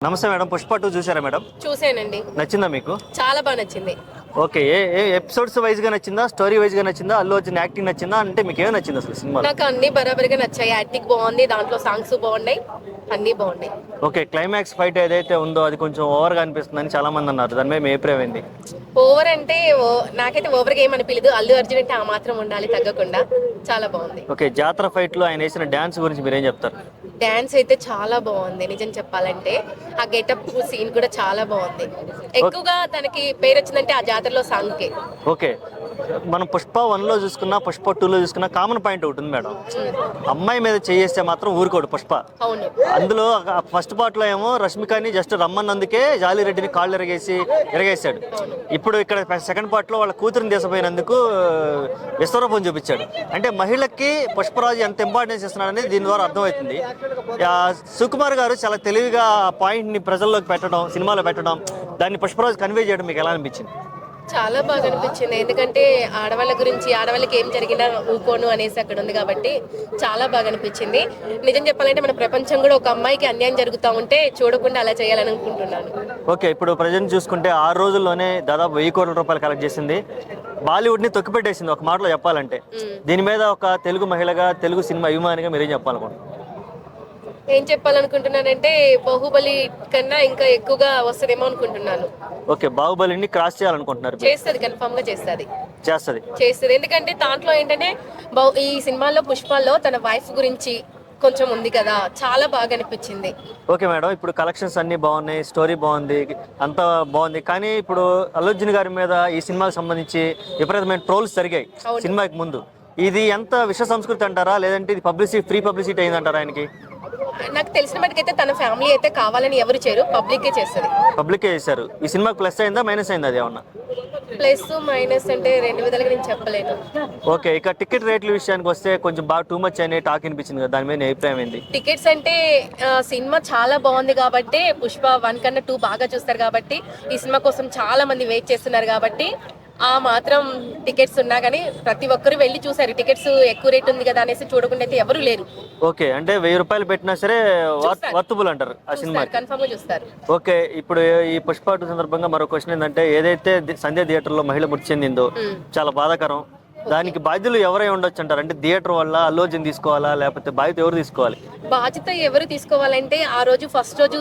నమస్తే మేడం. పుష్ప 2 చూసారా మేడం? చూసానండి. నచ్చిందా మీకు? చాలా బాగా నచ్చింది. ఓకే. ఏ ఎపిసోడ్స్ వైజ్ గా నచ్చిందా, స్టోరీ వైజ్ గా నచ్చిందా, అల్లు అర్జున్ యాక్టింగ్ నచ్చిందా, అంటే మీకు ఏమి నచ్చింది అసలు సినిమా? నాకు అన్ని బరాబరిగా నచ్చాయి. యాక్టింగ్ బాగుంది, దాంట్లో సాంగ్స్ బాగున్నాయి, అన్ని బాగున్నాయి. ఓకే. క్లైమాక్స్ ఫైట్ ఏదైతే ఉందో అది కొంచెం ఓవర్ గా అనిపిస్తుందని చాలా మంది అన్నారు. దాని మీద మీ అభిప్రాయం ఏంది? ఓవర్ అంటే నాకైతే ఓవర్ గా ఏమనిపించలేదు. అల్లు అర్జున్ అంటే ఆ మాత్రం ఉండాలి, తగ్గకుండా. చాలా బాగుంది. ఓకే. జాతర ఫైట్ లో ఆయన వేసిన డాన్స్ గురించి మీరేం చెప్తారు? డాన్స్ అయితే చాలా బాగుంది. నిజం చెప్పాలంటే ఆ గెటప్ సీన్ కూడా చాలా బాగుంది. ఎక్కువగా తనకి పేరు వచ్చిందంటే ఆ జాతరలో సాంగ్ కే. ఓకే. మనం పుష్ప 1 లో చూసుకున్నా, పుష్ప 2 లో చూసుకున్నా కామన్ పాయింట్ ఒకటి ఉంది మేడం. అమ్మాయి మీద చేస్తే మాత్రం ఊరుకోడు పుష్ప. అవును. అందులో ఫస్ట్ పార్ట్ లో ఏమో రష్మికని జస్ట్ రమ్మన్నందుకే జాలిరెడ్డిని కాళ్ళు ఎరగేశాడు. ఇప్పుడు ఇక్కడ సెకండ్ పార్ట్ లో వాళ్ళ కూతురిని తీసిపోయినందుకు విశ్వరూపం చూపించాడు. అంటే మహిళకి పుష్పరాజు ఎంత ఇంపార్టెన్స్ ఇస్తున్నాడని దీని ద్వారా అర్థమవుతుంది. సుకుమార్ గారు చాలా తెలివిగా ఆ పాయింట్ ని ప్రజల్లోకి పెట్టడం, సినిమాలో పెట్టడం, దాన్ని పుష్పరాజు కన్వే చేయడం మీకు ఎలా అనిపించింది? చాలా బాగా అనిపించింది. ఎందుకంటే ఆడవాళ్ళ గురించి, ఆడవాళ్ళకి ఏం జరిగినా ఊకోను అనేసి అక్కడ ఉంది కాబట్టి చాలా బాగా అనిపించింది. నిజం చెప్పాలంటే మన ప్రపంచం కూడా ఒక అమ్మాయికి అన్యాయం జరుగుతూ ఉంటే చూడకుండా అలా చేయాలని అనుకుంటున్నాను. ఓకే. ఇప్పుడు ప్రజెంట్ చూసుకుంటే 6 రోజుల్లోనే దాదాపు 1000 కోట్ల రూపాయలు కలెక్ట్ చేసింది. బాలీవుడ్ ని తొక్కిపెట్టేసింది ఒక మాటలో చెప్పాలంటే. దీని మీద ఒక తెలుగు మహిళగా, తెలుగు సినిమా అభిమానిగా మీరేం చెప్పాలనుకుంటున్నారు? ఏం చెప్పాలనుకుంటున్నానంటే బాహుబలి కన్నా ఇంకా ఎక్కువగా వస్తుందేమో అనుకుంటున్నాను. ఓకే. బాహుబలిని క్రాస్ చేయాలనుకుంటున్నారు? చేస్తుంది, కన్ఫర్మ్ గా చేస్తుంది. చేస్తుంది. ఎందుకంటే దాంట్లో ఏంటంటే ఈ సినిమాలో పుష్పాల్లో తన వైఫ్ గురించి కొంచెం ఉంది కదా, చాలా బాగా అనిపించింది. Okay madam. ఇప్పుడు కలెక్షన్స్ అన్ని బాగున్నాయి, స్టోరీ బాగుంది, అంతా బాగుంది. కానీ ఇప్పుడు అల్లు అర్జున్ గారి మీద ఈ సినిమాకి సంబంధించి విపరీతమైన ట్రోల్స్ జరిగాయి సినిమాకి ముందు. ఇది ఎంత విష సంస్కృతి అంటారా, లేదంటే ఇది ఫ్రీ పబ్లిసిటీ అయిందంటారా ఆయనకి? నాకు తెలిసిన మటుకైతే తన ఫ్యామిలీ అయితే కావాలని ఎవరు చేయరు, పబ్లికే చేస్తుంది. పబ్లికే చేశారు. ఈ సినిమాకి ప్లస్ అయిందా, మైనస్ అయిందా? అది ఏమన్నా ప్లస్ మైనస్ అంటే రెండు విధాలుగా నేను చెప్పలేను. ఓకే. ఇక టికెట్ రేట్ల విషయానికి వస్తే కొంచెం బాగా టూ మచ్ అనే టాక్ అనిపించింది కదా, దాని మీద అభిప్రాయం ఏంది? టికెట్స్ అంటే సినిమా చాలా బాగుంది కాబట్టి, పుష్ప 1 కన్నా 2 బాగా చూస్తారు కాబట్టి, ఈ సినిమా కోసం చాలా మంది వెయిట్ చేస్తున్నారు కాబట్టి ఆ మాత్రం టికెట్స్ ఉన్నా కానీ ప్రతి ఒక్కరు వెళ్ళి చూసారు. టికెట్స్ ఎక్కువ రేట్ ఉంది కదా అనేసి చూడకుండా అయితే ఎవరు లేరు. ఓకే. అంటే 1000 రూపాయలు పెట్టినా సరే వర్తబుల్ అంటారు ఆ సినిమా, కన్ఫర్మ్ గా చూస్తారు. ఓకే. ఇప్పుడు ఈ పుష్ప 2 సందర్భంగా మరో క్వశ్చన్ ఏంటంటే, ఏదైతే సంధ్య థియేటర్ లో మహిళ మృతి చెందిందో చాలా బాధాకరం. దానికి బాధ్యులు ఎవరై ఉండొచ్చు అంటారు? అంటే థియేటర్ వల్ల అల్లు అర్జున్ తీసుకోవాలా, లేకపోతే బాధ్యత ఎవరు తీసుకోవాలి? బాధ్యత ఎవరు తీసుకోవాలంటే, ఆ రోజు ఫస్ట్ రోజు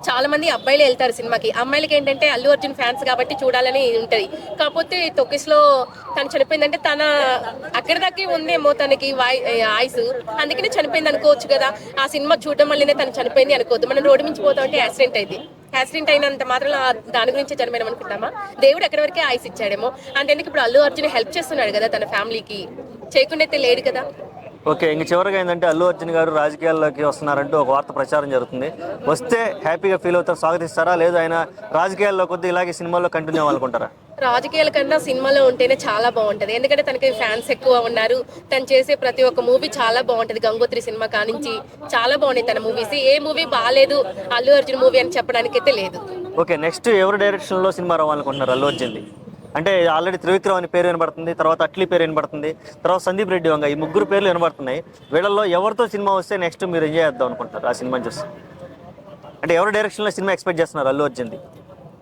చాలా మంది అబ్బాయిలు వెళ్తారు సినిమాకి. అమ్మాయిలకి ఏంటంటే అల్లు అర్జున్ ఫ్యాన్స్ కాబట్టి చూడాలని ఉంటది. కాకపోతే టొకిస్ లో తను చనిపోయిందంటే తన అక్కడి దాకే ఉందేమో తనకి ఆయుస్, అందుకనే చనిపోయింది అనుకోవచ్చు కదా. ఆ సినిమా చూడడం వల్లనే తను చనిపోయింది అనుకోవద్దు. మనం రోడ్డు మించి పోతా ఉంటే యాక్సిడెంట్ అయినంత మాత్రం దాని గురించి చనిపోయినాం అనుకుంటామా? దేవుడు ఎక్కడి వరకే ఆయుస్ ఇచ్చాడేమో. అంతేందుకు ఇప్పుడు అల్లు అర్జున్ హెల్ప్ చేస్తున్నాడు కదా తన ఫ్యామిలీకి, చేయకుండా అయితే లేడు కదా. ఓకే. ఇంక చివరిగా ఏంటంటే, అల్లు అర్జున్ గారు రాజకీయాల్లోకి వస్తున్నారంటూ ఒక వార్త ప్రచారం జరుగుతుంది. వస్తే హ్యాపీగా ఫీల్ అవుతారు, స్వాగతిస్తారా, లేదు ఆయన రాజకీయాల్లో కొద్ది ఇలాగే సినిమాల్లో కంటిన్యూ అవ్వాలనుకుంటారా? రాజకీయాల కన్నా సినిమాలో ఉంటేనే చాలా బాగుంటది. ఎందుకంటే తనకి ఫ్యాన్స్ ఎక్కువ ఉన్నారు. తను చేసే ప్రతి ఒక్క మూవీ చాలా బాగుంటది. గంగోత్రి సినిమా కానించి చాలా బాగున్నాయి తన మూవీస్. ఏ మూవీ బాగాలేదు అల్లు అర్జున్ మూవీ అని చెప్పడానికి అయితే లేదు. ఓకే. నెక్స్ట్ ఎవరి డైరెక్షన్ లో సినిమా రావాలనుకుంటున్నారు అల్లు అర్జున్ది? అంటే ఆల్రెడీ త్రివిక్రమ్ అని పేరు వినబడుతుంది, తర్వాత అట్లీ పేరు వినబడుతుంది, తర్వాత సందీప్ రెడ్డి వంగ, ఈ 3 పేర్లు వినబడుతున్నాయి. వీళ్ళల్లో ఎవరితో సినిమా వస్తే నెక్స్ట్ మీరు ఎంజాయ్ చేద్దాం అనుకుంటారు ఆ సినిమాని చూసి? అంటే ఎవరి డైరెక్షన్ లో సినిమా ఎక్స్పెక్ట్ చేస్తున్నారు అల్లు అర్జున్ది?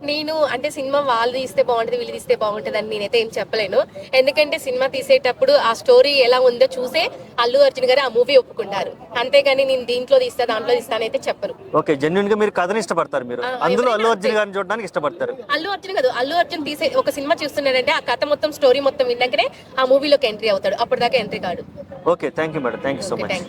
నేను అంటే సినిమా వాళ్ళు తీస్తే బాగుంటుంది, వీళ్ళు తీస్తే బాగుంటుంది అని నేనైతే ఏం చెప్పలేను. ఎందుకంటే సినిమా తీసేటప్పుడు ఆ స్టోరీ ఎలా ఉందో చూసే అల్లు అర్జున్ గారు ఆ మూవీ ఒప్పుకుంటారు. అంతేగాని నేను దీంట్లో తీస్తా దాంట్లో తీస్తానైతే చెప్పరు. ఓకే. జెన్యున్ గా మీరు కథని ఇష్టపడతారు, మీరు అందులో అల్లు అర్జున్ గారిని చూడడానికి ఇష్టపడతారు. అల్లు అర్జున్ కాదు, అల్లు అర్జున్ తీసే ఒక సినిమా చూస్తున్నాడంటే ఆ కథ మొత్తం, స్టోరీ మొత్తం విన్నాకనే ఆ మూవీలోకి ఎంట్రీ అవుతాడు. అప్పటిదాకా ఎంట్రీ కాడు. Okay. Thank you madam. Thank you so much.